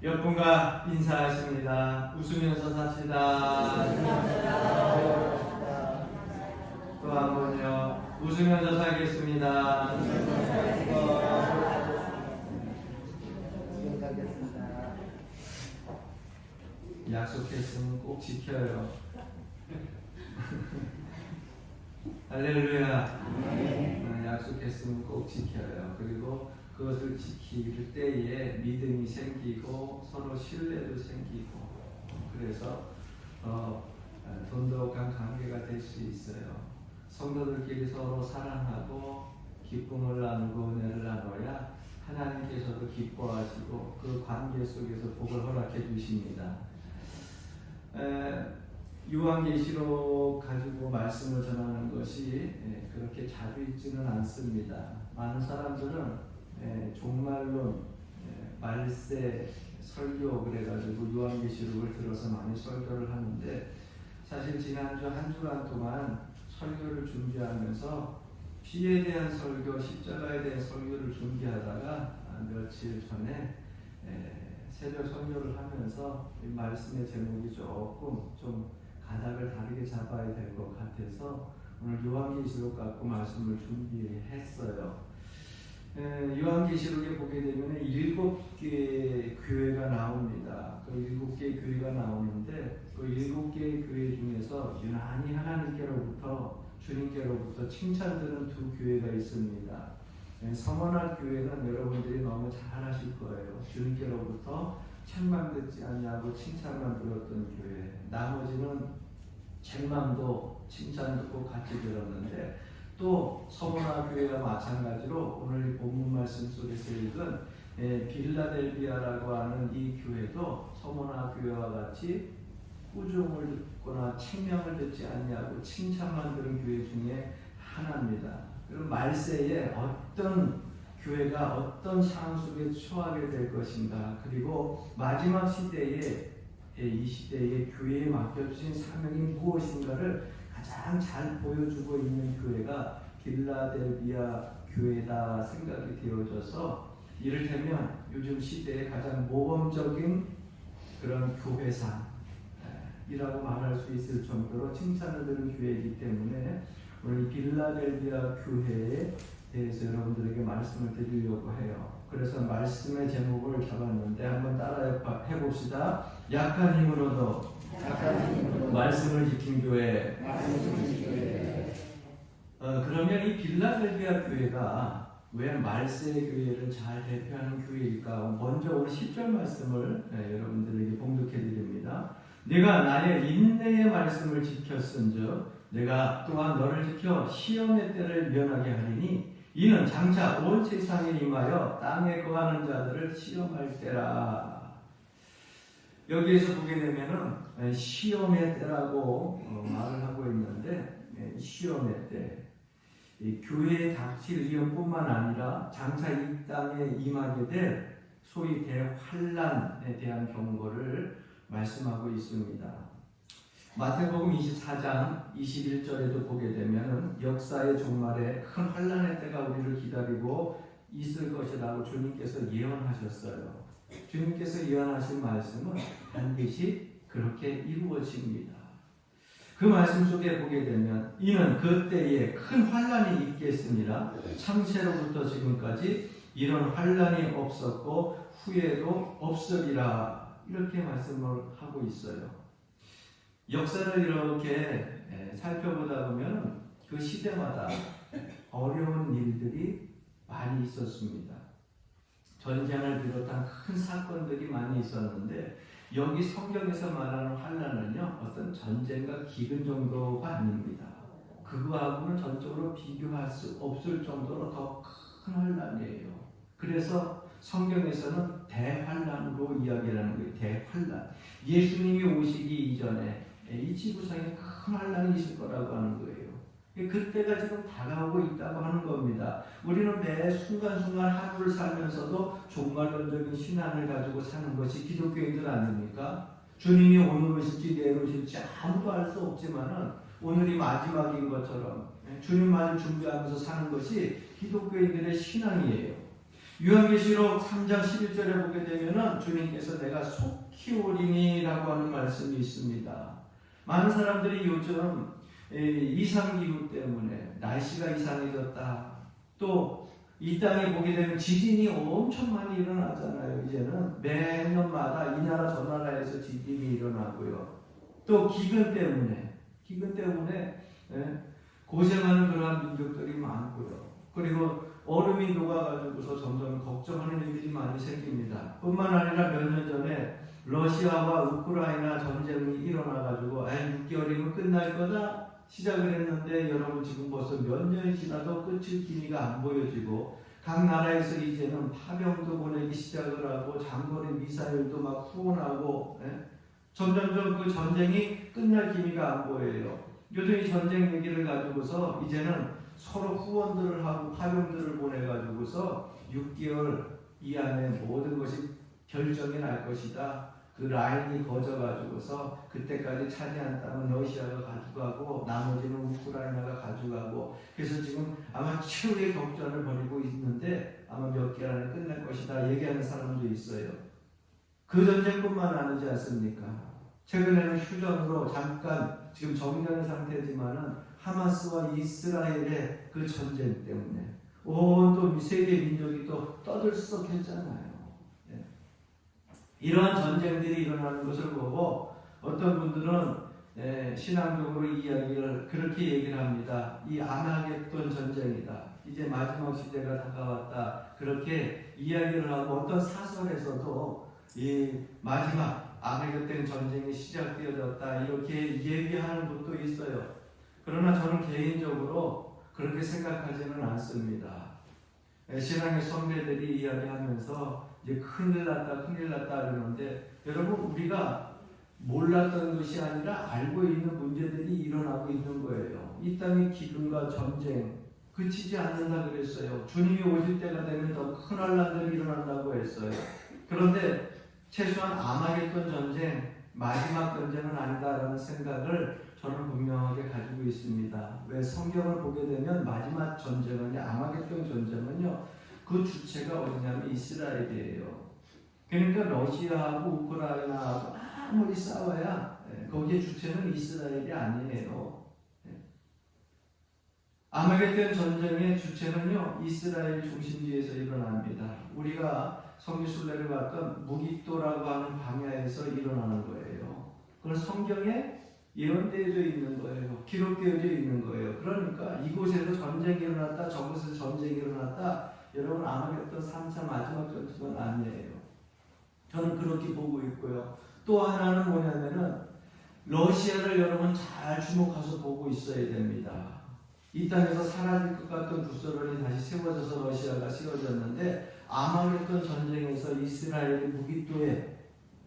옆 분과 인사하십니다. 웃으면서 삽시다. 또 한 번요. 웃으면서 살겠습니다. 약속했으면 꼭 지켜요. 할렐루야. 약속했으면 꼭 지켜요. 그리고 그것을 지킬 때에 믿음이 생기고 서로 신뢰도 생기고 그래서 돈독한 관계가 될 수 있어요. 성도들끼리 서로 사랑하고 기쁨을 나누고 은혜를 나눠야 하나님께서도 기뻐하시고 그 관계 속에서 복을 허락해 주십니다. 요한계시록 가지고 말씀을 전하는 것이 그렇게 자주 있지는 않습니다. 많은 사람들은 종말론, 말세 설교 그래가지고 요한계시록을 들어서 많이 설교를 하는데 사실 지난주 한 주간 동안 설교를 준비하면서 피에 대한 설교, 십자가에 대한 설교를 준비하다가 며칠 전에 새벽 설교를 하면서 이 말씀의 제목이 조금 좀 가닥을 다르게 잡아야 될 것 같아서 오늘 요한계시록 갖고 말씀을 준비했어요. 요한계시록에 보게 되면 7개의 교회가 나옵니다. 그 7개의 교회가 나오는데 그 7개의 교회 중에서 유난히 하나님께로부터 주님께로부터 칭찬드는 두 교회가 있습니다. 서머나 교회는 여러분들이 너무 잘 아실 거예요. 주님께로부터 책만 듣지 않냐고 칭찬만 들었던 교회. 나머지는 책만도 칭찬 듣고 같이 들었는데 또 서머나 교회와 마찬가지로 오늘 본문 말씀 속에서 읽은 빌라델비아라고 하는 이 교회도 서머나 교회와 같이 꾸중을 듣거나 책명을 듣지 않냐고 칭찬만 들은 교회 중에 하나입니다. 그럼 말세에 어떤 교회가 어떤 상황 속에 처하게 될 것인가, 그리고 마지막 시대에 이 시대에 교회에 맡겨주신 사명이 무엇인가를 가장 잘 보여주고 있는 교회가 빌라델비아 교회다 생각이 되어져서 이를테면 요즘 시대에 가장 모범적인 그런 교회상이라고 말할 수 있을 정도로 칭찬을 들은 교회이기 때문에 오늘 빌라델비아 교회에 대해서 여러분들에게 말씀을 드리려고 해요. 그래서 말씀의 제목을 잡았는데 한번 따라 해봅시다. 약한 힘으로도 말씀을 지킨 교회. 그러면 이 빌라델비아 교회가 왜 말세 교회를 잘 대표하는 교회일까? 먼저 오늘 10절 말씀을 여러분들에게 봉독해 드립니다. 네가 나의 인내의 말씀을 지켰은즉 내가 또한 너를 지켜 시험의 때를 면하게 하리니 이는 장차 온 세상에 임하여 땅에 거하는 자들을 시험할 때라. 여기에서 보게 되면은 시험의 때라고 말을 하고 있는데 시험의 때 교회에 닥칠 위험뿐만 아니라 장차 이 땅에 임하게 될 소위 대환란에 대한 경고를 말씀하고 있습니다. 마태복음 24장 21절에도 보게 되면 역사의 종말에 큰 환란의 때가 우리를 기다리고 있을 것이라고 주님께서 예언하셨어요. 주님께서 예언하신 말씀은 반드시 그렇게 이루어집니다. 그 말씀 속에 보게 되면 이는 그때에 큰 환란이 있겠으니라 창세로부터 지금까지 이런 환란이 없었고 후에도 없으리라 이렇게 말씀을 하고 있어요. 역사를 이렇게 살펴보다 보면 그 시대마다 어려운 일들이 많이 있었습니다. 전쟁을 비롯한 큰 사건들이 많이 있었는데 여기 성경에서 말하는 환란은요 어떤 전쟁과 기근 정도가 아닙니다. 그거하고는 전적으로 비교할 수 없을 정도로 더 큰 환란이에요. 그래서 성경에서는 대환란으로 이야기를 하는 거예요. 대환란. 예수님이 오시기 이전에 이 지구상에 큰 환란이 있을 거라고 하는 거예요. 그때가 지금 다가오고 있다고 하는 겁니다. 우리는 매 순간순간 하루를 살면서도 종말론적인 신앙을 가지고 사는 것이 기독교인들 아닙니까? 주님이 오늘 오실지 내일 오실지 아무도 알 수 없지만은 오늘이 마지막인 것처럼 주님 마저 준비하면서 사는 것이 기독교인들의 신앙이에요. 요한계시록 3장 11절에 보게 되면은 주님께서 내가 속히 오리니라고 하는 말씀이 있습니다. 많은 사람들이 요즘 이상기후 때문에 날씨가 이상해졌다. 또 이 땅에 보게 되면 지진이 엄청 많이 일어나잖아요. 이제는 매년마다 이 나라 저 나라에서 지진이 일어나고요. 또 기근 때문에 고생하는 그러한 민족들이 많고요. 그리고 얼음이 녹아가지고서 점점 걱정하는 일들이 많이 생깁니다. 뿐만 아니라 몇 년 전에 러시아와 우크라이나 전쟁이 일어나가지고 6개월이면 끝날 거다 시작을 했는데 여러분 지금 벌써 몇 년이 지나도 끝일 기미가 안 보여지고 각 나라에서 이제는 파병도 보내기 시작을 하고 장거리 미사일도 막 후원하고 점점점 그 전쟁이 끝날 기미가 안 보여요. 요즘 이 전쟁 얘기를 가지고서 이제는 서로 후원들을 하고 파병들을 보내가지고서 6개월 이 안에 모든 것이 결정이 날 것이다. 그 라인이 거져가지고서 그때까지 차지한 땅은 러시아가 가져가고 나머지는 우크라이나가 가져가고 그래서 지금 아마 최후의 격전을 벌이고 있는데 아마 몇 개월 안에 끝날 것이다 얘기하는 사람도 있어요. 그 전쟁뿐만 아니지 않습니까? 최근에는 휴전으로 잠깐 지금 정리하는 상태지만은 하마스와 이스라엘의 그 전쟁 때문에 온 또 세계 민족이 또 떠들썩했잖아요. 이러한 전쟁들이 일어나는 것을 보고 어떤 분들은 신앙적으로 이야기를 그렇게 얘기를 합니다. 이 아마겟돈 전쟁이다. 이제 마지막 시대가 다가왔다. 그렇게 이야기를 하고 어떤 사설에서도 이 마지막 아마겟돈 전쟁이 시작되어졌다. 이렇게 얘기하는 분도 있어요. 그러나 저는 개인적으로 그렇게 생각하지는 않습니다. 신앙의 선배들이 이야기하면서 이제 큰일 났다 그러는데 여러분 우리가 몰랐던 것이 아니라 알고 있는 문제들이 일어나고 있는 거예요. 이 땅의 기근과 전쟁 그치지 않는다 그랬어요. 주님이 오실 때가 되면 더 큰 환란들이 일어난다고 했어요. 그런데 최소한 아마겟돈 전쟁 마지막 전쟁은 아니다라는 생각을 저는 분명하게 가지고 있습니다. 왜 성경을 보게 되면 마지막 전쟁은요, 아마겟돈 전쟁은요, 그 주체가 어디냐면 이스라엘이에요. 그러니까 러시아하고 우크라이나하고 아무리 싸워야 거기에 주체는 이스라엘이 아니에요. 아마겟돈 전쟁의 주체는요, 이스라엘 중심지에서 일어납니다. 우리가 성지순례를 봤던 무기토라고 하는 방야에서 일어나는 거예요. 그건 성경에 예언되어져 있는 거예요. 기록되어져 있는 거예요. 그러니까 이곳에서 전쟁이 일어났다, 저곳에서 전쟁이 일어났다. 여러분 아마겟돈 3차 마지막 전쟁은 아니에요. 저는 그렇게 보고 있고요. 또 하나는 뭐냐면은 러시아를 여러분 잘 주목해서 보고 있어야 됩니다. 이 땅에서 사라질 것 같던 구소련이 다시 세워져서 러시아가 세워졌는데 아마겟돈 전쟁에서 이스라엘의 무기토에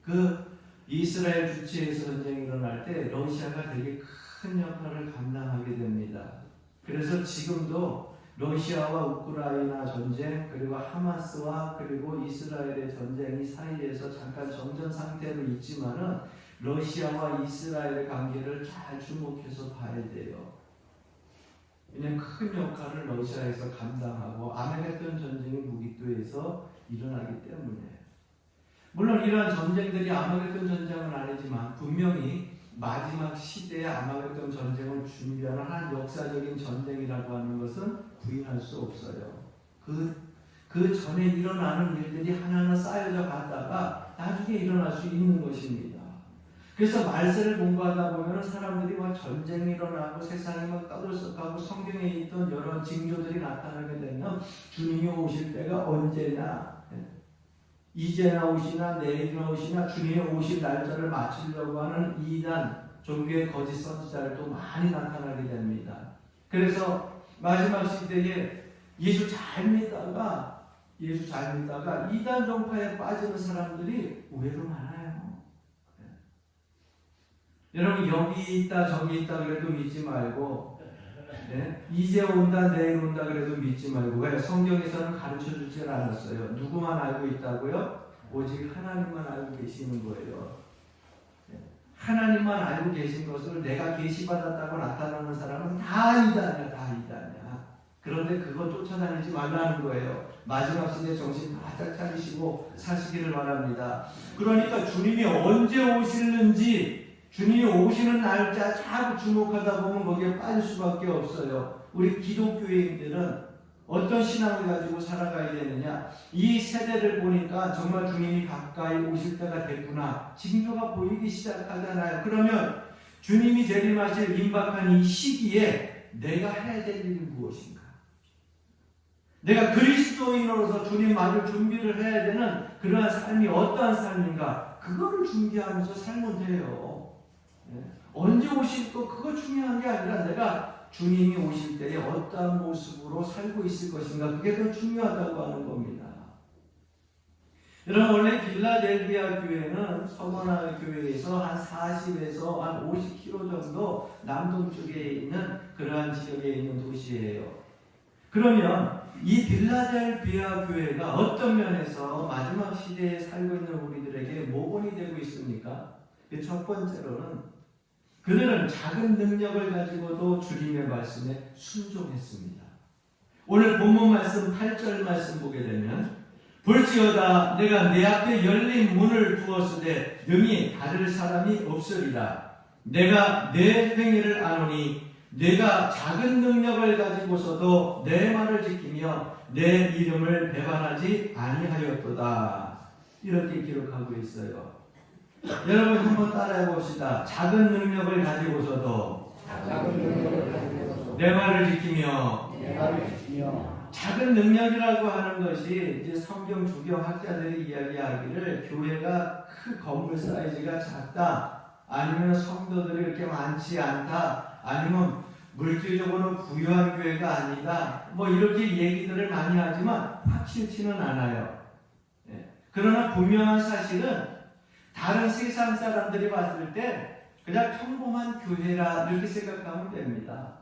그 이스라엘 주체에서 전쟁이 일어날 때 러시아가 되게 큰 역할을 감당하게 됩니다. 그래서 지금도 러시아와 우크라이나 전쟁 그리고 하마스와 그리고 이스라엘의 전쟁이 사이에서 잠깐 정전 상태로 있지만은 러시아와 이스라엘의 관계를 잘 주목해서 봐야 돼요. 왜냐하면 큰 역할을 러시아에서 감당하고 아마겟돈 전쟁이 무기토에서 일어나기 때문에 물론 이러한 전쟁들이 아마겟돈 전쟁은 아니지만 분명히 마지막 시대의 아마겟돈 전쟁을 준비하는 한 역사적인 전쟁이라고 하는 것은 부인할 수 없어요. 그 전에 일어나는 일들이 하나하나 쌓여져 갔다가 나중에 일어날 수 있는 것입니다. 그래서 말세를 공부하다 보면 사람들이 막 전쟁이 일어나고 세상이 막 떠들썩하고 성경에 있던 여러 징조들이 나타나게 되면 주님이 오실 때가 언제냐, 이제나 오시나 내일이나 오시나 주님이 오실 날짜를 맞추려고 하는 이단 종교의 거짓 선지자들도 많이 나타나게 됩니다. 그래서 마지막 시대에 예수 잘 믿다가 이단 종파에 빠지는 사람들이 의외로 많아요. 여러분 여기 있다 저기 있다 그래도 믿지 말고 이제 온다 내일 온다 그래도 믿지 말고 왜? 성경에서는 가르쳐주지 않았어요. 누구만 알고 있다고요? 오직 하나님만 알고 계시는 거예요. 하나님만 알고 계신 것을 내가 계시받았다고 나타나는 사람은 다 이단이야. 그런데 그거 쫓아다니지 말라는 거예요. 마지막 시대에 정신 바짝 차리시고 사시기를 바랍니다. 그러니까 주님이 언제 오시는지, 주님이 오시는 날짜 자꾸 주목하다 보면 거기에 빠질 수밖에 없어요. 우리 기독교인들은 어떤 신앙을 가지고 살아가야 되느냐? 이 세대를 보니까 정말 주님이 가까이 오실 때가 됐구나. 징조가 보이기 시작하잖아요. 그러면 주님이 재림하실 임박한 이 시기에 내가 해야 될 일이 무엇인가? 내가 그리스도인으로서 주님 맞을 준비를 해야 되는 그러한 삶이 어떠한 삶인가? 그거를 준비하면서 살면 돼요. 언제 오실까? 그거 중요한 게 아니라 내가 주님이 오실 때에 어떠한 모습으로 살고 있을 것인가? 그게 더 중요하다고 하는 겁니다. 여러분, 원래 빌라델비아 교회는 서머나 교회에서 한 40에서 한 50km 정도 남동쪽에 있는 그러한 지역에 있는 도시예요. 그러면 이 빌라델비아 교회가 어떤 면에서 마지막 시대에 살고 있는 우리들에게 모본이 되고 있습니까? 그 첫 번째로는 그들은 작은 능력을 가지고도 주님의 말씀에 순종했습니다. 오늘 본문 말씀 8절 말씀 보게 되면 볼지어다 내가 내 앞에 열린 문을 두었으되 능히 닫을 사람이 없으리라. 내가 내 행위를 아노니 내가 작은 능력을 가지고서도 내 말을 지키며 내 이름을 배반하지 아니하였도다. 이렇게 기록하고 있어요. 여러분 한번 따라해 봅시다. 작은 능력을 가지고서도 내 말을 지키며 작은 능력이라고 하는 것이 이제 성경 주경학자들이 이야기하기를 교회가 큰 건물 사이즈가 작다, 아니면 성도들이 이렇게 많지 않다, 아니면 물질적으로 부유한 교회가 아니다, 뭐 이렇게 얘기들을 많이 하지만 확실치는 않아요. 그러나 분명한 사실은 다른 세상 사람들이 봤을 때 그냥 평범한 교회라 이렇게 생각하면 됩니다.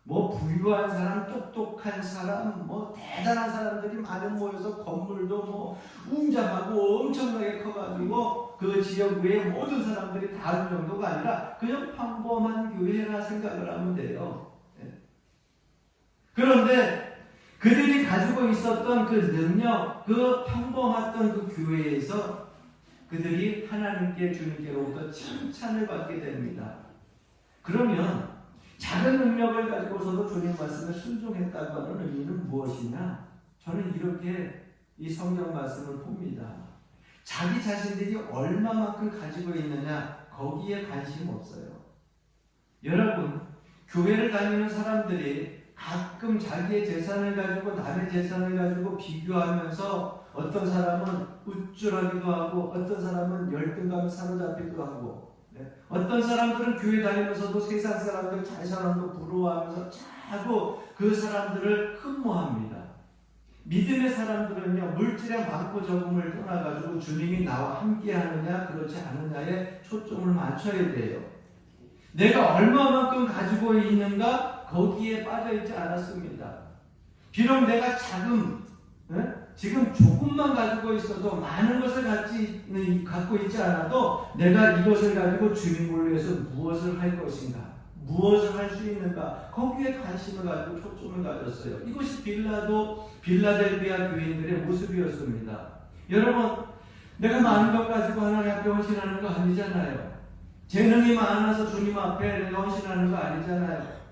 뭐 부유한 사람, 똑똑한 사람, 뭐 대단한 사람들이 많이 모여서 건물도 뭐 웅장하고 엄청나게 커가지고 그 지역 외의 모든 사람들이 다른 정도가 아니라 그냥 평범한 교회라 생각을 하면 돼요. 그런데 그들이 가지고 있었던 그 능력, 그 평범했던 그 교회에서 그들이 하나님께, 주님께로부터 칭찬을 받게 됩니다. 그러면 작은 능력을 가지고서도 주님 말씀에 순종했다고 하는 의미는 무엇이냐? 저는 이렇게 이 성경 말씀을 봅니다. 자기 자신들이 얼마만큼 가지고 있느냐, 거기에 관심 없어요. 여러분, 교회를 다니는 사람들이 가끔 자기의 재산을 가지고 남의 재산을 가지고 비교하면서 어떤 사람은 우쭐하기도 하고 어떤 사람은 열등감에 사로잡히기도 하고, 어떤 사람들은 교회 다니면서도 세상 사람들 잘 사는 거 부러워하면서 자꾸 그 사람들을 흠모합니다. 믿음의 사람들은요, 물질의 많고 적음을 떠나가지고 주님이 나와 함께 하느냐 그렇지 않느냐에 초점을 맞춰야 돼요. 내가 얼마만큼 가지고 있는가 거기에 빠져있지 않았습니다. 비록 내가 지금 조금만 가지고 있어도 많은 것을 갖고 있지 않아도 내가 이것을 가지고 주님을 위해서 무엇을 할 것인가, 무엇을 할 수 있는가, 거기에 관심을 가지고 초점을 가졌어요. 이것이 빌라델비아 교인들의 모습이었습니다. 여러분, 내가 많은 것 가지고 하나님 앞에 헌신하는 거 아니잖아요. 재능이 많아서 주님 앞에 내가 헌신하는 거 아니잖아요.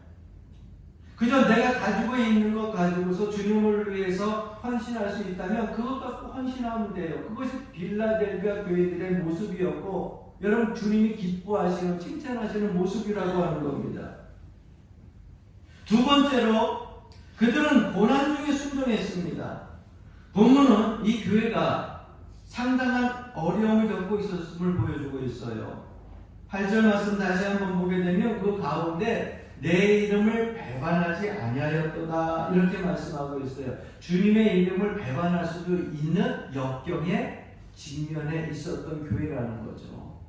그저 내가 가지고 있는 것 가지고서 주님을 위해서 헌신할 수 있다면 그것 갖고 헌신하면 돼요. 그것이 빌라델비아 교회들의 모습이었고, 여러분 주님이 기뻐하시는, 칭찬하시는 모습이라고 하는 겁니다. 두 번째로 그들은 고난 중에 순종했습니다. 본문은 이 교회가 상당한 어려움을 겪고 있었음을 보여주고 있어요. 8절 말씀 다시 한번 보게 되면 그 가운데 내 이름을 배반하지 아니하였도다 이렇게 말씀하고 있어요. 주님의 이름을 배반할 수도 있는 역경에 직면해 있었던 교회라는 거죠.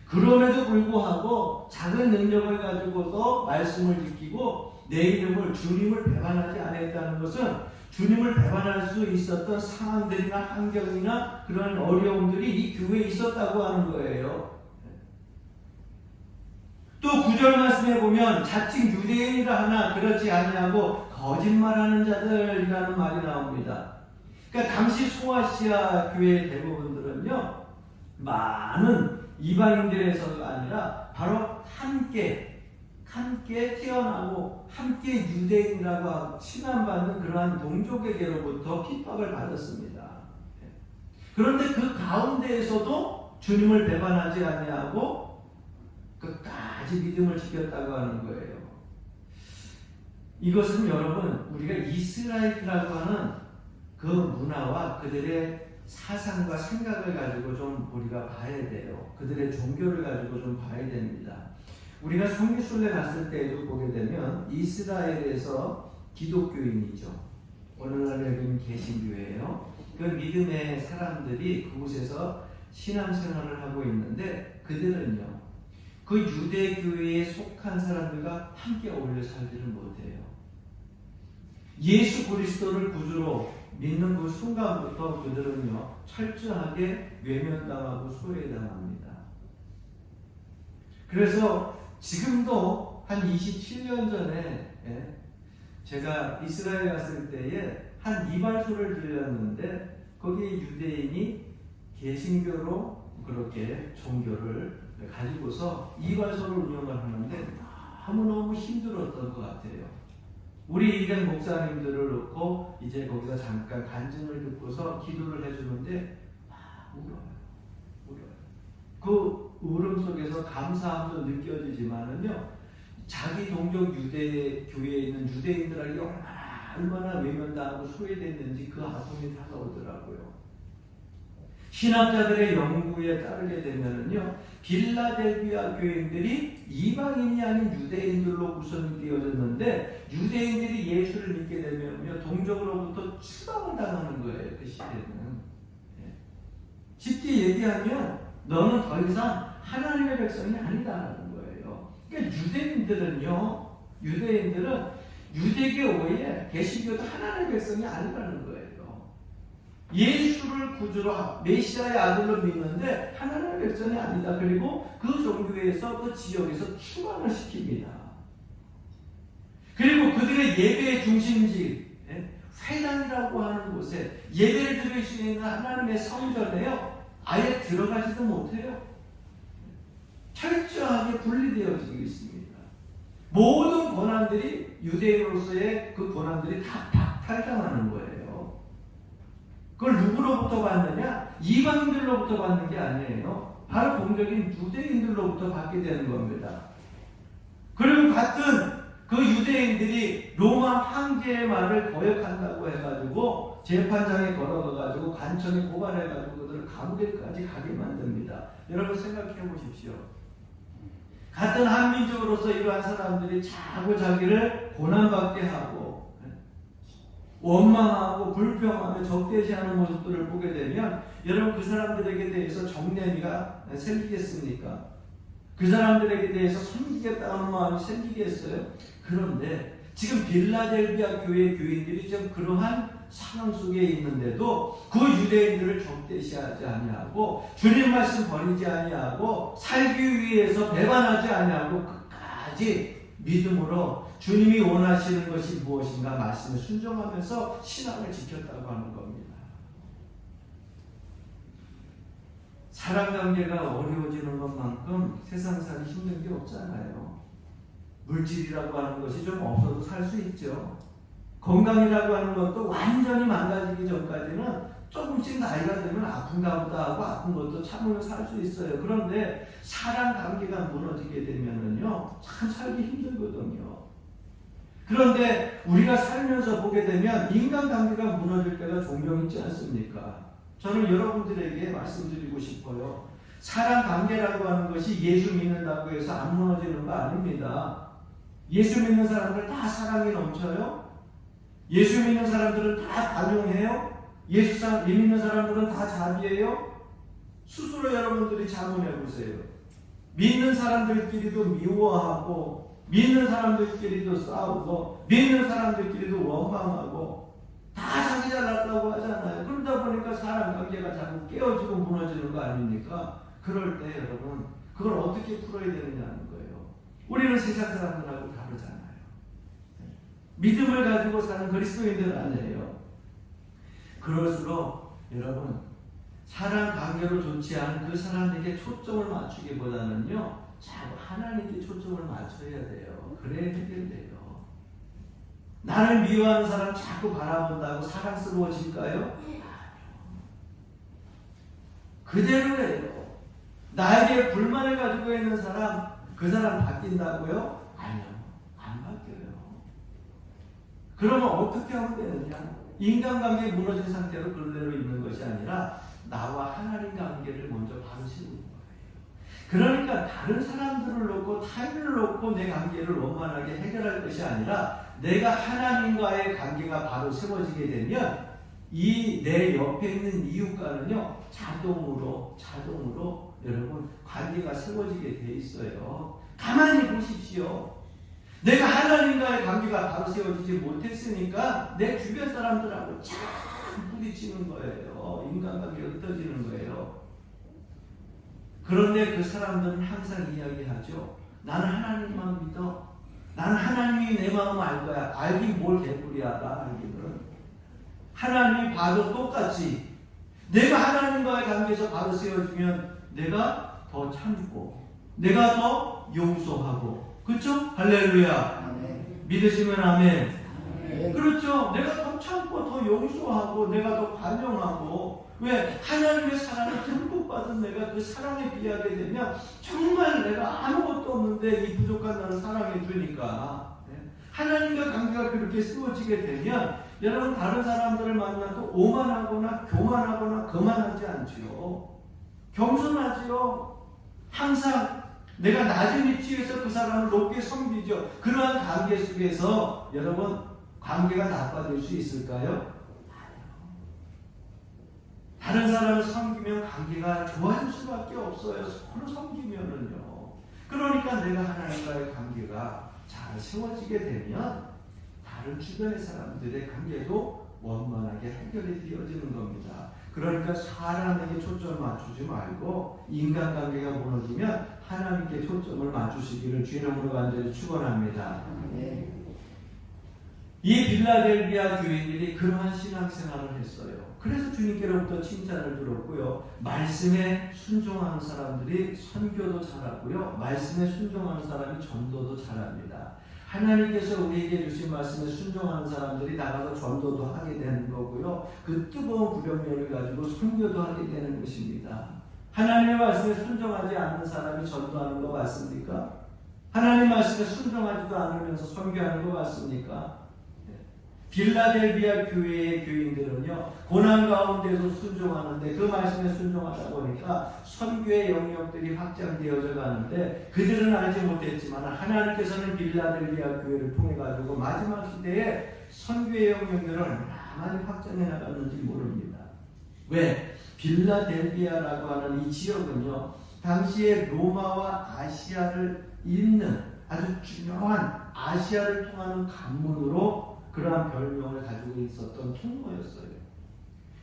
그럼에도 불구하고 작은 능력을 가지고도 말씀을 지키고 내 이름을, 주님을 배반하지 않았다는 것은 주님을 배반할 수 있었던 상황들이나 환경이나 그런 어려움들이 이 교회에 있었다고 하는 거예요. 또 9절 말씀에 보면 자칭 유대인이라 하나 그렇지 아니하고 거짓말하는 자들이라는 말이 나옵니다. 그러니까 당시 소아시아 교회 대부분들은요, 많은 이방인들에서가 아니라 바로 함께 태어나고 함께 유대인이라고 칭함받는 그러한 동족에게로부터 핍박을 받았습니다. 그런데 그 가운데에서도 주님을 배반하지 아니하고 끝까지 믿음을 지켰다고 하는 거예요. 이것은 여러분, 우리가 이스라엘이라고 하는 그 문화와 그들의 사상과 생각을 가지고 좀 우리가 봐야 돼요. 그들의 종교를 가지고 좀 봐야 됩니다. 우리가 성지순례 갔을 때에도 보게 되면 이스라엘에서 기독교인이죠. 오늘날 여기는 개신교예요. 그 믿음의 사람들이 그곳에서 신앙생활을 하고 있는데 그들은요, 그 유대교회에 속한 사람들과 함께 어울려 살지를 못해요. 예수 그리스도를 구주로 믿는 그 순간부터 그들은요, 철저하게 외면당하고 소외당합니다. 그래서 지금도 한 27년 전에 제가 이스라엘 갔을 때에 한 이발소를 들렸는데 거기에 유대인이 개신교로 그렇게 종교를 가지고서 이발소를 운영을 하는데 너무너무 힘들었던 것 같아요. 우리 일행 목사님들을 놓고 이제 거기서 잠깐 간증을 듣고서 기도를 해주는데 울어요. 그 울음 속에서 감사함도 느껴지지만은요, 자기 동족 유대 교회에 있는 유대인들에게 얼마나 외면당하고 소외됐는지 그 아픔이 다가오더라고요. 신학자들의 연구에 따르게 되면은요, 빌라델비아 교인들이 이방인이 아닌 유대인들로 구성이 되어졌는데 유대인들이 예수를 믿게 되면요, 동족으로부터 추방을 당하는 거예요. 그 시대는. 쉽게 얘기하면 너는 더 이상 하나님의 백성이 아니다라는 거예요. 그러니까 유대인들은 유대교의 개신교도 하나님의 백성이 아니라는 거예요. 예수를 구주로 메시아의 아들로 믿는데 하나님의 백성이 아니다. 그리고 그 종교에서 그 지역에서 추방을 시킵니다. 그리고 그들의 예배의 중심지 회당이라고 하는 곳에 예배를 드릴 수 있는 하나님의 성전에요, 아예 들어가지도 못해요. 철저하게 분리되어지고 있습니다. 모든 권한들이 유대인으로서의 그 권한들이 다 박탈당하는 거예요. 그걸 누구로부터 받느냐? 이방인들로부터 받는 게 아니에요. 바로 공적인 유대인들로부터 받게 되는 겁니다. 그리고 같은 그 유대인들이 로마 황제의 말을 거역한다고 해가지고 재판장에 걸어가가지고 관청에 고발해가지고 그들을 감옥에까지 가게 만듭니다. 여러분 생각해 보십시오. 같은 한민족으로서 이러한 사람들이 자꾸 자기를 고난받게 하고 원망하고 불평하며 적대시하는 모습들을 보게 되면 여러분 그 사람들에게 대해서 정내미가 생기겠습니까? 그 사람들에게 대해서 섬기겠다는 마음이 생기겠어요? 그런데 지금 빌라델비아 교회 교인들이 지금 그러한 상황 속에 있는데도 그 유대인들을 적대시하지 아니하고 주님 말씀 버리지 아니하고 살기 위해서 배반하지 아니하고 끝까지 믿음으로 주님이 원하시는 것이 무엇인가 말씀에 순종하면서 신앙을 지켰다고 하는 겁니다. 사람관계가 어려워지는 것만큼 세상 살기 힘든 게 없잖아요. 물질이라고 하는 것이 좀 없어도 살 수 있죠. 건강이라고 하는 것도 완전히 망가지기 전까지는 조금씩 나이가 들면 아픈가 보다 하고 아픈 것도 참으면 살 수 있어요. 그런데 사람 관계가 무너지게 되면은요, 참 살기 힘들거든요. 그런데 우리가 살면서 보게 되면 인간관계가 무너질 때가 종종 있지 않습니까? 저는 여러분들에게 말씀드리고 싶어요. 사람 관계라고 하는 것이 예수 믿는다고 해서 안 무너지는 거 아닙니다. 예수 믿는 사람들 다 사랑이 넘쳐요? 예수 믿는 사람들은 다 관용해요? 예수 믿는 사람들은 다 자비해요? 스스로 여러분들이 자문해 보세요. 믿는 사람들끼리도 미워하고 믿는 사람들끼리도 싸우고 믿는 사람들끼리도 원망하고 다 자기 잘났다고 하잖아요. 그러다 보니까 사람 관계가 자꾸 깨어지고 무너지는 거 아닙니까? 그럴 때 여러분 그걸 어떻게 풀어야 되느냐는 거예요. 우리는 세상 사람들하고 다르잖아요. 믿음을 가지고 사는 그리스도인들 아니에요. 그럴수록 여러분 사람 관계로 좋지 않은 그 사람에게 초점을 맞추기보다는요 자꾸 하나님께 초점을 맞춰야 돼요. 그래야 해결돼요. 나를 미워하는 사람 자꾸 바라본다고 사랑스러워질까요? 그대로예요. 나에게 불만을 가지고 있는 사람, 그 사람 바뀐다고요? 아니요. 안 바뀌어요. 그러면 어떻게 하면 되느냐? 인간관계 무너진 상태로 그대로 있는 것이 아니라 나와 하나님 관계를 먼저 바로 세우는 거예요. 그러니까 다른 사람들을 놓고 타인을 놓고 내 관계를 원만하게 해결할 것이 아니라 내가 하나님과의 관계가 바로 세워지게 되면 이 내 옆에 있는 이웃과는요 자동으로 여러분 관계가 세워지게 돼 있어요. 가만히 보십시오. 내가 하나님과의 관계가 바로 세워지지 못했으니까 내 주변 사람들하고 참 부딪히는 거예요. 인간관계가 흩어지는 거예요. 그런데 그 사람들은 항상 이야기하죠. 나는 하나님만 믿어. 나는 하나님이 내 마음 알 거야. 알긴 뭘 개뿔이야. 나 알기는. 하나님이 봐도 똑같이 내가 하나님과의 관계에서 바로 세워지면 내가 더 참고 내가 더 용서하고 그렇죠? 할렐루야. 아멘. 믿으시면 아멘. 아멘. 그렇죠. 내가 더 참고 더 용서하고 내가 더 관용하고 왜? 하나님의 사랑을 듬뿍 받은 내가 그 사랑에 비하게 되면 정말 내가 아무것도 없는데 이 부족한 나를 사랑해 주니까 하나님과 관계가 그렇게 세워지게 되면 여러분 다른 사람들을 만나도 오만하거나 교만하거나 거만하지 않지요. 겸손하지요. 항상 내가 낮은 위치에서 그 사람을 높게 섬기죠. 그러한 관계 속에서 여러분 관계가 나빠질 수 있을까요? 다른 사람을 섬기면 관계가 좋아질 수밖에 없어요. 서로 섬기면은요. 그러니까 내가 하나님과의 관계가 잘 세워지게 되면 다른 주변의 사람들의 관계도 원만하게 해결이 되어지는 겁니다. 그러니까 사람에게 초점을 맞추지 말고 인간관계가 무너지면 하나님께 초점을 맞추시기를 주의 이름으로 간절히 축원합니다. 네. 이 빌라델비아 교인들이 그러한 신앙생활을 했어요. 그래서 주님께로부터 칭찬을 들었고요. 말씀에 순종하는 사람들이 선교도 잘하고요. 말씀에 순종하는 사람이 전도도 잘합니다. 하나님께서 우리에게 주신 말씀에 순종하는 사람들이 나가서 전도도 하게 되는 거고요. 그 뜨거운 불령면을 가지고 선교도 하게 되는 것입니다. 하나님의 말씀에 순종하지 않는 사람이 전도하는 거 맞습니까? 하나님 말씀에 순종하지도 않으면서 선교하는 거 맞습니까? 빌라델비아 교회의 교인들은요 고난 가운데서 순종하는데 그 말씀에 순종하다 보니까 선교의 영역들이 확장되어져 가는데 그들은 알지 못했지만 하나님께서는 빌라델비아 교회를 통해 가지고 마지막 시대에 선교의 영역들을 많이 확장해 나갔는지 모릅니다. 왜? 빌라델비아라고 하는 이 지역은요 당시에 로마와 아시아를 잇는 아주 중요한 아시아를 통하는 관문으로 그러한 별명을 가지고 있었던 통로였어요.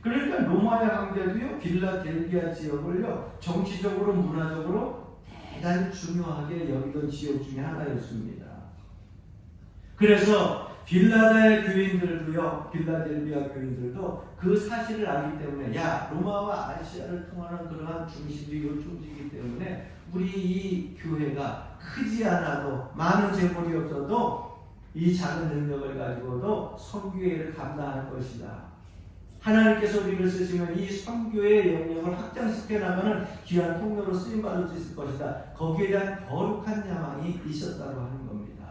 그러니까 로마의 황제도요 빌라델비아 지역을요 정치적으로 문화적으로 대단히 중요하게 여기던 지역 중에 하나였습니다. 그래서 빌라델비아 교인들도 그 사실을 알기 때문에 야 로마와 아시아를 통하는 그러한 중심이 요충지이기 때문에 우리 이 교회가 크지 않아도 많은 재물이 없어도 이 작은 능력을 가지고도 선교회를 감당할 것이다. 하나님께서 우리를 쓰시면 이 선교의 영역을 확장시켜 나가는 귀한 통로로 쓰임받을 수 있을 것이다. 거기에 대한 거룩한 야망이 있었다고 하는 겁니다.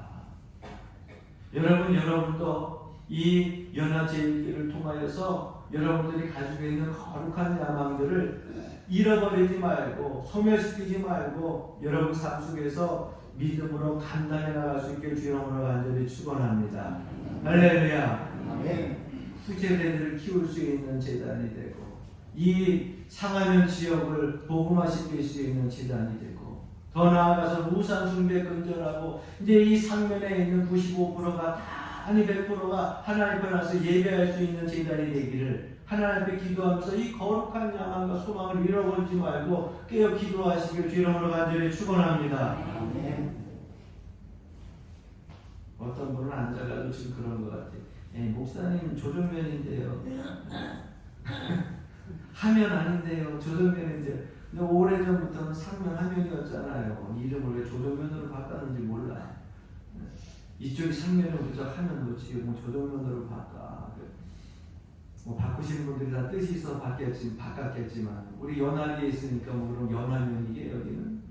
여러분도 이 연화제일기를 통하여서 여러분들이 가지고 있는 거룩한 야망들을 잃어버리지 말고 소멸시키지 말고 여러분 삶 속에서 믿음으로 감당해 나갈 수 있게 주님으로 간절히 축원합니다. 할렐루야. 아멘. 후세대들을 키울 수 있는 재단이 되고 이 상하면 지역을 복음화시킬 수 있는 재단이 되고 더 나아가서 우상 숭배 근절하고 이제 이 상면에 있는 95%가 다 아니 100%가 하나님 앞에 나서 예배할 수 있는 재단이 되기를 하나님 앞에 기도하면서 이 거룩한 야망과 소망을 잃어버리지 말고 깨어 기도하시길 주님으로 간절히 축원합니다. 어떤 분은 앉아가지고 지금 그런 것 같아. 목사님 조정면인데요. 하면 아닌데요. 조정면인데요. 근데 오래전부터는 상면 하면이었잖아요. 이름을 왜 조정면으로 바꿨는지 몰라. 이쪽이 상면을 우리가 하면 놓지 뭐 조정면으로 바꿔. 뭐 바꾸시는 분들이 다 뜻이 있어 바꿨겠지만 우리 연합에 있으니까 뭐 그럼 연합면이게 여기는.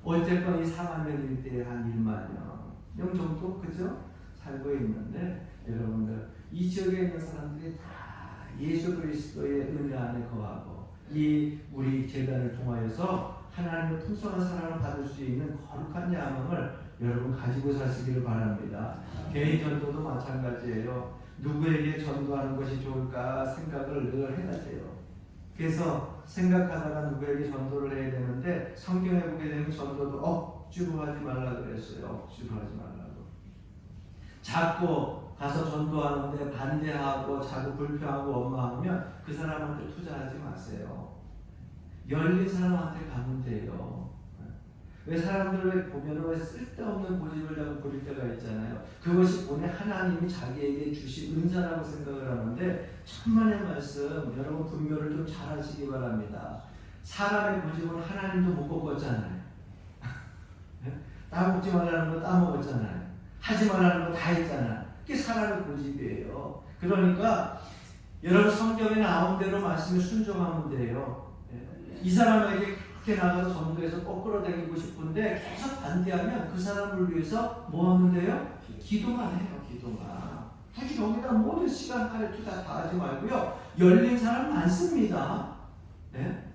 어쨌건 이 4만년일 때 한 1만여 명 정도 그죠? 살고 있는데 여러분들 이 지역에 있는 사람들이 다 예수 그리스도의 은혜 안에 거하고 이 우리 제단을 통하여서 하나님의 풍성한 사랑을 받을 수 있는 거룩한 야망을 여러분 가지고 사시기를 바랍니다. 개인 전도도 마찬가지예요. 누구에게 전도하는 것이 좋을까 생각을 늘 해야 돼요. 그래서 생각하다가 누구에게 전도를 해야 되는데 성경에 보게 되면 전도도 억지로 하지 말라 그랬어요. 억지로 하지 말라고. 자꾸 가서 전도하는데 반대하고 자꾸 불평하고 원망하면 그 사람한테 투자하지 마세요. 열린 사람한테 가면 돼요. 왜 사람들을 보면 왜 쓸데없는 고집을 자꾸 부릴 때가 있잖아요. 그것이 본래 하나님이 자기에게 주신 은사라고 생각을 하는데 천만의 말씀 여러분 분별을 좀 잘 하시기 바랍니다. 사람의 고집은 하나님도 못 꺾었잖아요. 따먹지 말라는 거 따먹었잖아요. 하지 말라는 거 다 했잖아요. 그게 사람의 고집이에요. 그러니까 여러분 성경에 나온 대로 말씀에 순종하면 돼요. 이 사람에게 그렇게 나가서 전도해서 거꾸로 다니고 싶은데 계속 반대하면 그 사람을 위해서 뭐 하면 돼요? 기도만 해요. 기도만. 굳이 여기다 모든 시간 투자 다 하지 말고요. 열린 사람 많습니다. 네?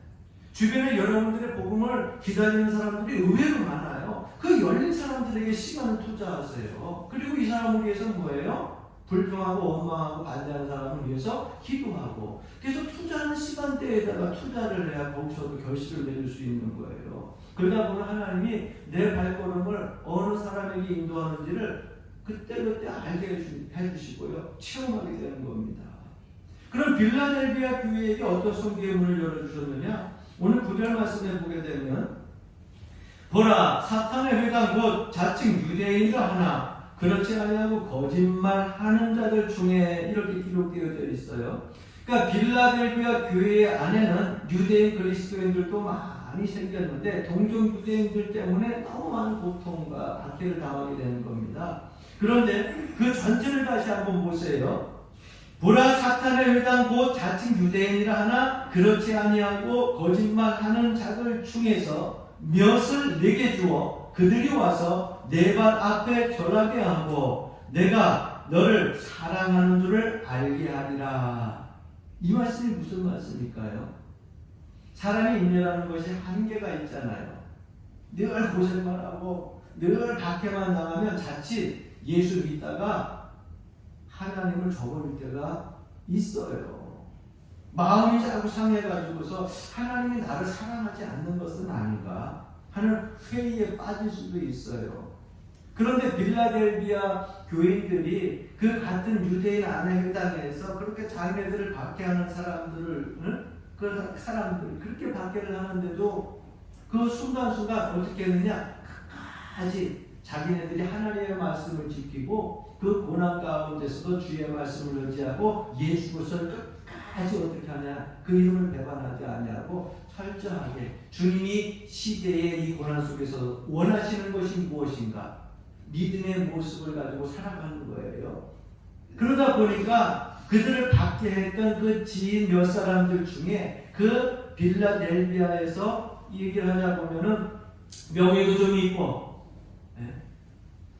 주변에 여러분들의 복음을 기다리는 사람들이 의외로 많아요. 그 열린 사람들에게 시간을 투자하세요. 그리고 이 사람을 위해서 뭐예요? 불평하고 원망하고 반대하는 사람을 위해서 기도하고 그래서 투자하는 시간대에다가 투자를 해야 거기서도 결실을 내릴 수 있는 거예요. 그러다 보면 하나님이 내 발걸음을 어느 사람에게 인도하는지를 그때그때 알게 해주시고요. 체험하게 되는 겁니다. 그럼 빌라델비아 교회에게 어떤 선교의 문을 열어주셨느냐? 오늘 9절 말씀에 보게 되면 보라 사탄의 회당 곧 자칭 유대인이라 하나 그렇지 아니하고 거짓말하는 자들 중에 이렇게 기록되어져 있어요. 그러니까 빌라델비아 교회 안에는 유대인 그리스도인들도 많이 생겼는데 동종 유대인들 때문에 너무 많은 고통과 박해를 당하게 되는 겁니다. 그런데 그 전체를 다시 한번 보세요. 보라 사탄의 회당 곧 자칭 유대인이라 하나 그렇지 아니하고 거짓말하는 자들 중에서 몇을 내게 주어 그들이 와서 내 발 앞에 절하게 하고 내가 너를 사랑하는 줄을 알게 하리라. 이 말씀이 무슨 말씀일까요? 사람이 인내라는 것이 한계가 있잖아요. 늘 고생만 하고 늘 박해만 당하면 자칫 예수 믿다가 하나님을 저버릴 때가 있어요. 마음이 자꾸 상해가지고서 하나님이 나를 사랑하지 않는 것은 아닌가 하는 회의에 빠질 수도 있어요. 그런데 빌라델비아 교인들이 그 같은 유대인 안에 해당해서 그렇게 자기네들을 박해하는 사람들을 그 사람들 그렇게 박해를 하는데도 그 순간순간 어떻게 했느냐? 끝까지 자기네들이 하나님의 말씀을 지키고 그 고난 가운데서도 주의 말씀을 의지하고 예수 그리스도를 끝까지 어떻게 하냐? 그 이름을 배반하지 아니하고 철저하게 주님이 시대의 이 고난 속에서 원하시는 것이 무엇인가? 믿음의 모습을 가지고 살아가는 거예요. 그러다 보니까 그들을 받게 했던 그 지인 몇 사람들 중에 그 빌라델비아에서 얘기를 하자 보면은 명예도 좀 있고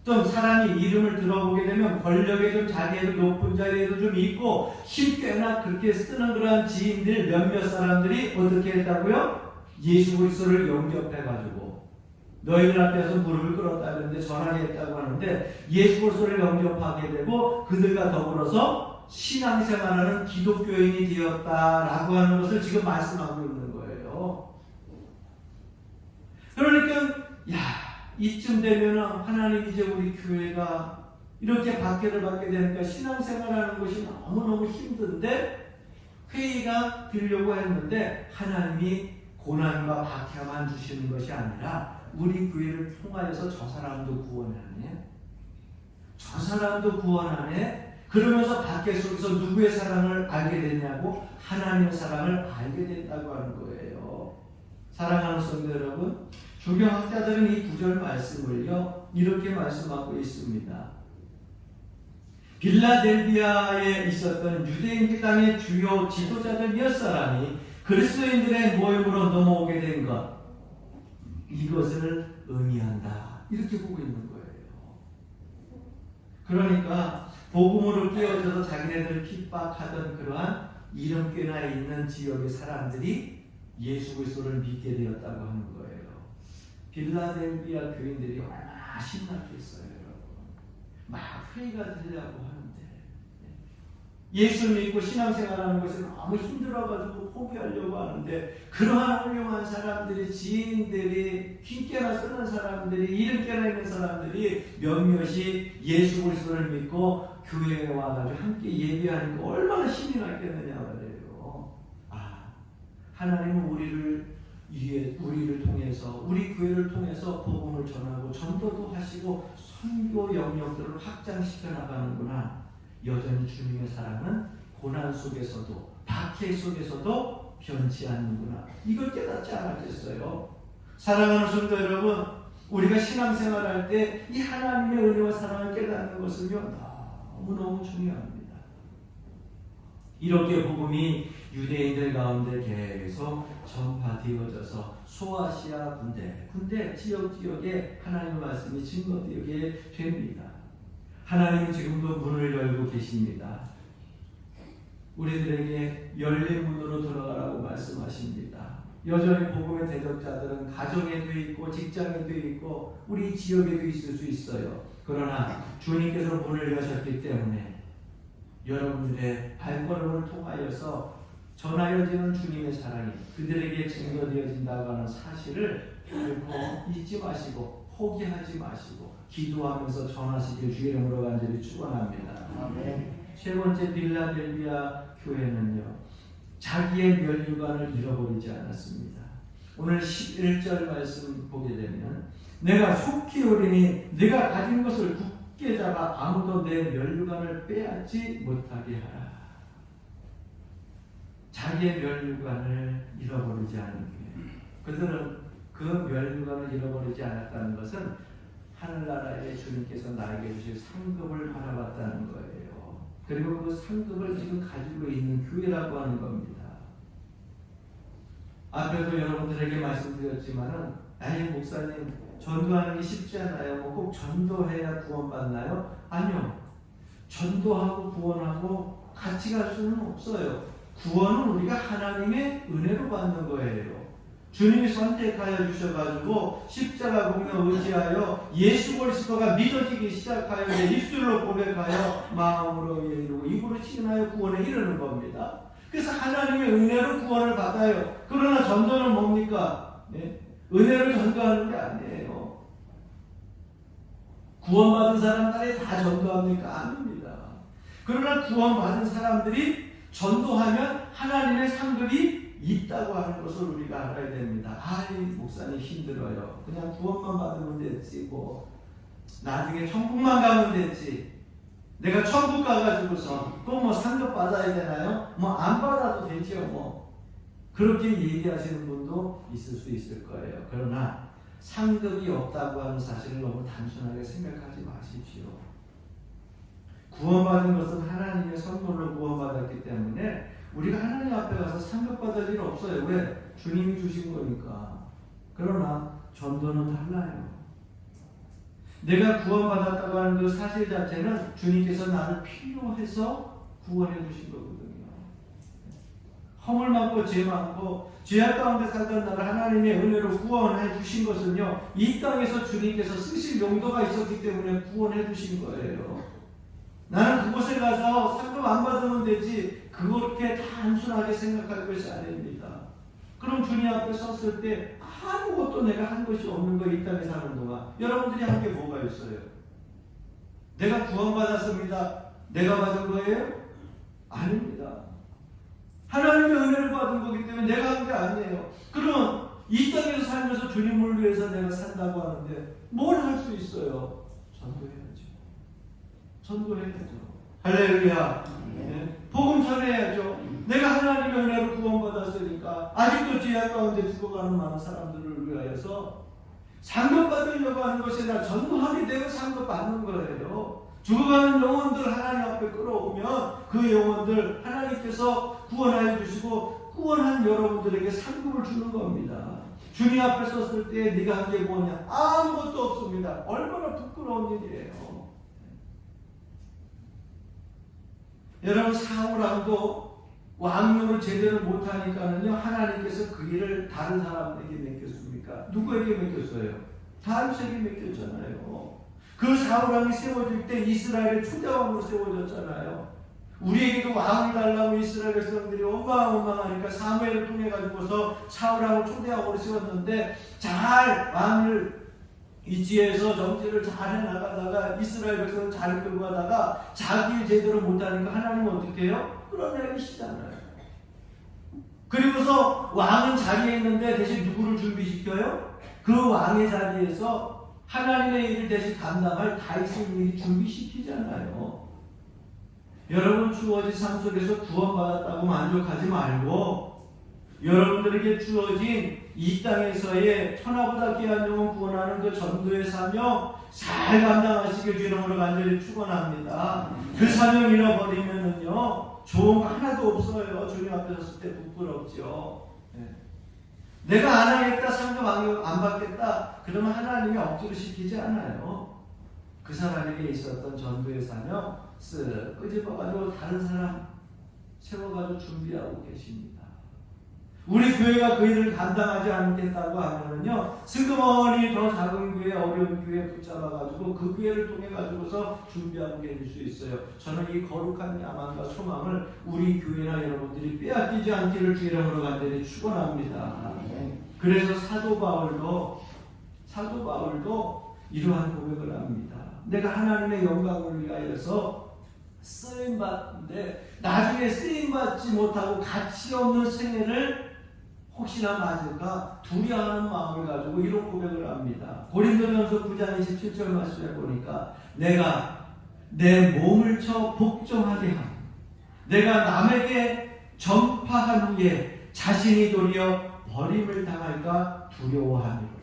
좀 사람이 이름을 들어보게 되면 권력에 좀 자기에도 높은 자리에도 좀 있고 힘 꽤나 그렇게 쓰는 그런 지인들 몇몇 사람들이 어떻게 했다고요? 예수 그리스도를 영접해가지고 너희들 앞에서 무릎을 꿇었다 그러는데 전하겠다고 하는데 예수 그리스도를 영접하게 되고 그들과 더불어서 신앙생활하는 기독교인이 되었다라고 하는 것을 지금 말씀하고 있는 거예요. 그러니까 이쯤 되면 하나님 이제 우리 교회가 이렇게 박해를 받게 되니까 신앙생활하는 것이 너무너무 힘든데 회의가 되려고 했는데 하나님이 고난과 박해만 주시는 것이 아니라 우리 교회를 통하여서 저 사람도 구원하네. 저 사람도 구원하네? 그러면서 밖에 속에서 누구의 사랑을 알게 됐냐고? 하나님의 사랑을 알게 됐다고 하는 거예요. 사랑하는 성도 여러분, 주경학자들은 이 구절 말씀을요 이렇게 말씀하고 있습니다. 빌라델비아에 있었던 유대인 땅의 주요 지도자들 몇 사람이 그리스도인들의 모임으로 넘어오게 된 것, 이것을 의미한다. 이렇게 보고 있는 거예요. 그러니까 복음으로 끼어져서 자기네들을 핍박하던 그러한 이름께나 있는 지역의 사람들이 예수 그리스도를 믿게 되었다고 하는 거예요. 빌라델비아 교인들이 얼마나 신났겠어요, 여러분. 막 회의가 되려고 하는데 예수 믿고 신앙생활하는 것이 너무 힘들어가지고 포기하려고 하는데 그러한 훌륭한 사람들이, 지인들이, 흰깨나 쓰는 사람들이, 이름깨나 있는 사람들이 몇몇이 예수 그리스도를 믿고 교회에 와가지고 함께 예배하니까 얼마나 힘이 났겠느냐 말이에요. 하나님은 우리를 통해서, 우리 교회를 통해서 복음을 전하고 전도도 하시고 선교 영역들을 확장시켜 나가는구나. 여전히 주님의 사랑은 고난 속에서도, 박해 속에서도 변치 않는구나. 이걸 깨닫지 않았겠어요? 사랑하는 성도 여러분, 우리가 신앙생활할 때 이 하나님의 은혜와 사랑을 깨닫는 것은요 너무너무 중요합니다. 이렇게 복음이 유대인들 가운데 계속 전파되어져서 소아시아 군대 지역에 하나님의 말씀이 증거되게 됩니다. 하나님은 지금도 문을 열고 계십니다. 우리들에게 열린 문으로 들어가라고 말씀하십니다. 여전히 복음의 대적자들은 가정에도 있고 직장에도 있고 우리 지역에도 있을 수 있어요. 그러나 주님께서 문을 여셨기 때문에 여러분들의 발걸음을 통하여서 전하여지는 주님의 사랑이 그들에게 증거되어진다고 하는 사실을 결코 잊지 마시고 포기하지 마시고 기도하면서 전하시길 주의 이름으로 간절히 축원합니다. 세 번째, 빌라델비아 교회는요 자기의 면류관을 잃어버리지 않았습니다. 오늘 11절 말씀 보게 되면 내가 속히 오리니 네가 가진 것을 굳게 잡아 아무도 내 면류관을 빼앗지 못하게 하라. 자기의 면류관을 잃어버리지 않은 교회. 그들은 그 면류관을 잃어버리지 않았다는 것은 하늘나라에 주님께서 나에게 주실 상급을 바라봤다는 거예요. 그리고 그 상급을 지금 가지고 있는 교회라고 하는 겁니다. 앞에도 여러분들에게 말씀드렸지만은 목사님 전도하는 게 쉽지 않아요. 꼭 전도해야 구원받나요? 아니요. 전도하고 구원하고 같이 갈 수는 없어요. 구원은 우리가 하나님의 은혜로 받는 거예요. 주님이 선택하여 주셔가지고 십자가 공로 의지하여 예수 그리스도가 믿어지기 시작하여 입술로 고백하여 마음으로 이루고 입으로 신하여 구원에 이르는 겁니다. 그래서 하나님의 은혜로 구원을 받아요. 그러나 전도는 뭡니까? 은혜를 전도하는 게 아니에요. 구원받은 사람들이 다 전도합니까? 아닙니다. 그러나 구원받은 사람들이 전도하면 하나님의 상급이 있다고 하는 것을 우리가 알아야 됩니다. 목사님 힘들어요. 그냥 구원만 받으면 됐지. 나중에 천국만 가면 됐지. 내가 천국 가가지고서 또 상급 받아야 되나요? 안 받아도 되죠. 그렇게 얘기하시는 분도 있을 수 있을 거예요. 그러나 상급이 없다고 하는 사실을 너무 단순하게 생각하지 마십시오. 구원받은 것은 하나님의 선물로 구원받았기 때문에 우리가 하나님 앞에 가서 상급받을 일 없어요. 왜? 주님이 주신 거니까. 그러나 전도는 달라요. 내가 구원받았다고 하는 그 사실 자체는 주님께서 나를 필요해서 구원해 주신 거거든요. 허물 많고 죄 많고 죄악 가운데 살던 나를 하나님의 은혜로 구원해 주신 것은요 이 땅에서 주님께서 쓰실 용도가 있었기 때문에 구원해 주신 거예요. 나는 그곳에 가서 상급 안 받으면 되지 그렇게 단순하게 생각할 것이 아닙니다. 그럼 주님 앞에 섰을 때 아무것도 내가 한 것이 없는 거예요. 이 땅에 사는 동안 여러분들이 한 게 뭐가 있어요? 내가 구원받았습니다. 내가 받은 거예요? 아닙니다. 하나님의 은혜를 받은 거기 때문에 내가 한 게 아니에요. 그러면 이 땅에서 살면서 주님을 위해서 내가 산다고 하는데 뭘 할 수 있어요? 전도해야죠. 전도해야죠. 할렐루야. 네. 복음 전해야죠. 내가 하나님의 은혜로 구원받았으니까 아직도 죄악 가운데 죽어가는 많은 사람들을 위하여서 상급받으려고 하는 것이 아니라 전도하게 되고 상급받는 거예요. 죽어가는 영혼들 하나님 앞에 끌어오면 그 영혼들 하나님께서 구원하여 주시고 구원한 여러분들에게 상급을 주는 겁니다. 주님 앞에 섰을 때 네가 한 게 뭐냐? 아무것도 없습니다. 얼마나 부끄러운 일이에요. 여러분, 사울왕도 왕명을 제대로 못하니까는요, 하나님께서 그 일을 다른 사람에게 맡겼습니까? 누구에게 맡겼어요? 다윗에게 맡겼잖아요. 그 사울왕이 세워질 때 이스라엘의 초대왕으로 세워졌잖아요. 우리에게도 왕을 달라고 이스라엘 백성들이 원망하니까 사무엘을 통해 가지고서 사울왕을 초대왕으로 세웠는데 잘 왕을 이지에서 정치를 잘 해나가다가 이스라엘 백성을 잘 끌고 가다가 자기 제대로 못하니까 하나님은 어떻게 해요? 끌어내리시잖아요. 그리고서 왕은 자리에 있는데 대신 누구를 준비시켜요? 그 왕의 자리에서 하나님의 일을 대신 감당할 다윗을 미리 준비시키잖아요. 여러분, 주어진 삶 속에서 구원받았다고 만족하지 말고 여러분들에게 주어진 이 땅에서의 천하보다 귀한 영혼 구원하는 그 전도의 사명 잘 감당하시길 주님으로 간절히 축원합니다. 그 사명 잃어버리면은요 좋은 거 하나도 없어요. 주님 앞에 섰을 때 부끄럽죠. 네. 내가 안 하겠다, 상급 안 받겠다, 그러면 하나님이 억지로 시키지 않아요. 그 사람에게 있었던 전도의 사명 쓱 끄집어가지고 다른 사람 세워가지고 준비하고 계십니다. 우리 교회가 그 일을 감당하지 않겠다고 하면은요, 슬그머니 더 작은 교회, 어려운 교회 붙잡아가지고 그 교회를 통해 가지고서 준비하고 계실 수 있어요. 저는 이 거룩한 야망과 소망을 우리 교회나 여러분들이 빼앗기지 않기를 주 이름으로 간절히 축원합니다. 그래서 사도 바울도 이러한 고백을 합니다. 내가 하나님의 영광을 위하여서 쓰임받는데 나중에 쓰임받지 못하고 가치 없는 생애를 혹시나 맞을까 두려워하는 마음을 가지고 이런 고백을 합니다. 고린도전서 9장 27절 말씀에 보니까 내가 내 몸을 쳐 복종하게 하고 내가 남에게 전파한 후에 자신이 도리어 버림을 당할까 두려워합니다.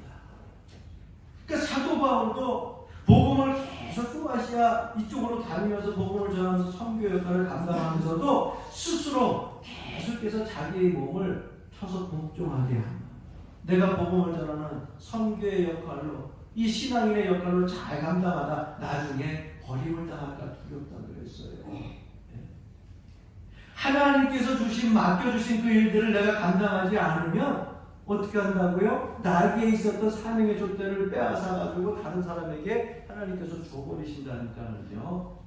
그러니까 사도 바울도 복음을 계속 소아시아 이쪽으로 다니면서 복음을 전하면서 선교 역할을 감당하면서도 스스로 계속해서 자기의 몸을 쳐서 복종하게 합니다. 내가 복음을 전하는 선교의 역할로 이 신앙인의 역할로 잘 감당하다 나중에 버림을 당할까 두렵다고 그랬어요. 하나님께서 맡겨주신 그 일들을 내가 감당하지 않으면 어떻게 한다고요? 나에게 있었던 사명의 족대를 빼앗아가지고 다른 사람에게 하나님께서 줘버리신다니까요.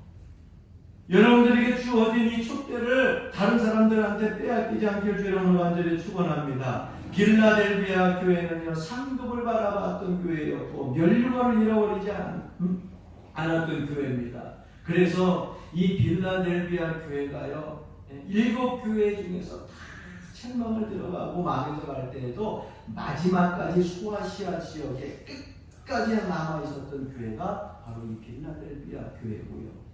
여러분들에게 주어진 이 촉대를 다른 사람들한테 빼앗기지 않길 주님으로 간절히 축원합니다. 빌라델비아 교회는요, 상급을 바라봤던 교회였고 멸류관을 잃어버리지 않았던 교회입니다. 그래서 이 빌라델비아 교회가요, 7교회 중에서 다 책망을 들어가고 망해져 갈 때에도 마지막까지 소아시아 지역에 끝까지 남아 있었던 교회가 바로 이 빌라델비아 교회고요.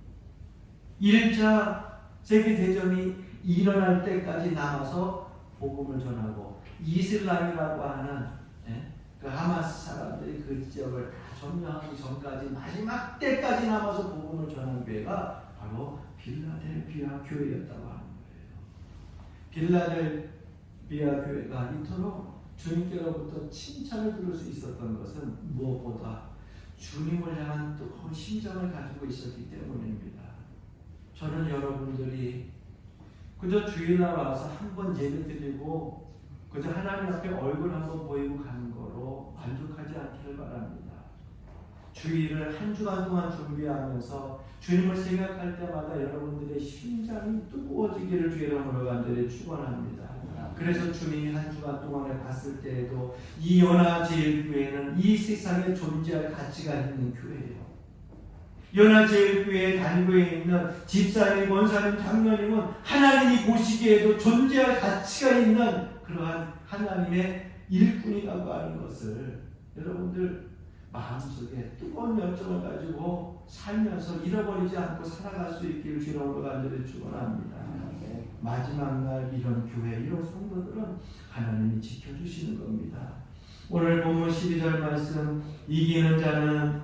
1차 세계대전이 일어날 때까지 남아서 복음을 전하고 이슬람이라고 하는 그 하마스 사람들이 그 지역을 다 점령하기 전까지 마지막 때까지 남아서 복음을 전한 교회가 바로 빌라델비아 교회였다고 하는 거예요. 빌라델비아 교회가 이토록 주님께로부터 칭찬을 들을 수 있었던 것은 무엇보다 주님을 향한 뜨거운 심정을 가지고 있었기 때문입니다. 저는 여러분들이 그저 주일날 와서 한번 예배 드리고 그저 하나님 앞에 얼굴 한번 보이고 가는 거로 만족하지 않기를 바랍니다. 주일을 한 주간 동안 준비하면서 주님을 생각할 때마다 여러분들의 심장이 뜨거워지기를 주 이름으로 간절히 축원합니다. 그래서 주님이 한 주간 동안에 봤을 때에도 이 연화제일교회는 이 세상에 존재할 가치가 있는 교회예요. 연화제일교회에 다니고 있는 집사님, 권사님, 장로님은 하나님이 보시기에도 존재할 가치가 있는 그러한 하나님의 일꾼이라고 하는 것을 여러분들 마음속에 뜨거운 열정을 가지고 살면서 잃어버리지 않고 살아갈 수 있기를 주님으로 간절히 축원합니다. 마지막 날 이런 교회, 이런 성도들은 하나님이 지켜주시는 겁니다. 오늘 본문 12절 말씀, 이기는 자는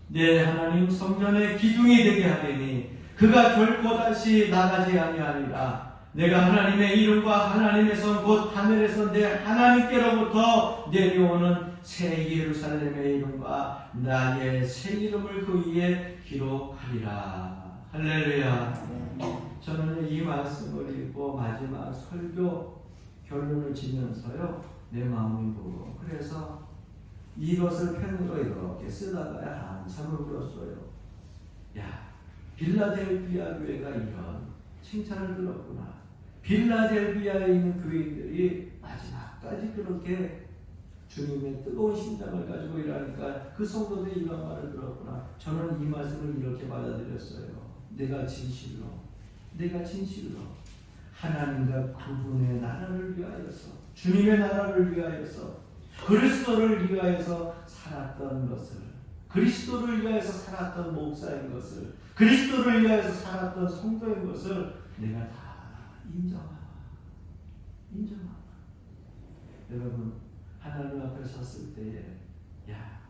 내 하나님 성전의 기둥이 되게 하리니 그가 결코 다시 나가지 아니하리라. 내가 하나님의 이름과 하나님의 성 곧 하늘에서 내 하나님께로부터 내려오는 새 예루살렘의 이름과 나의 새 이름을 그 위에 기록하리라. 할렐루야. 저는 이 말씀을 읽고 마지막 설교 결론을 지면서요, 내 마음이 보고, 그래서 이것을 펜으로 이렇게 쓰다가 한참을 울었어요. 야, 빌라델비아 교회가 이런 칭찬을 들었구나. 빌라델비아에 있는 교인들이 마지막까지 그렇게 주님의 뜨거운 심장을 가지고 일하니까 그 성도들이 이런 말을 들었구나. 저는 이 말씀을 이렇게 받아들였어요. 내가 진실로 하나님과 그분의 나라를 위하여서, 주님의 나라를 위하여서, 그리스도를 위하여서 살았던 것을, 그리스도를 위하여서 살았던 목사인 것을, 그리스도를 위하여서 살았던 성도인 것을 내가 다 인정하라. 여러분, 하나님 앞에 섰을 때에, 야,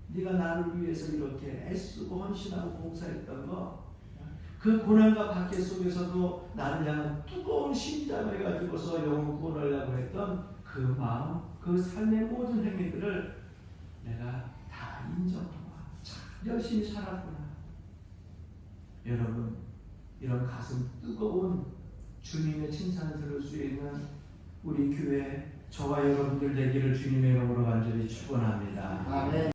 네가 나를 위해서 이렇게 애쓰고 헌신하고 봉사했던 거, 그 고난과 박해 속에서도 나를 향한 뜨거운 심장을 가지고서 영혼 구원하려고 했던 그 마음, 그 삶의 모든 행위들을 내가 다 인정하고 참 열심히 살았구나. 여러분, 이런 가슴 뜨거운 주님의 칭찬을 들을 수 있는 우리 교회, 저와 여러분들 되기를 주님의 이름으로 간절히 축원합니다. 아멘.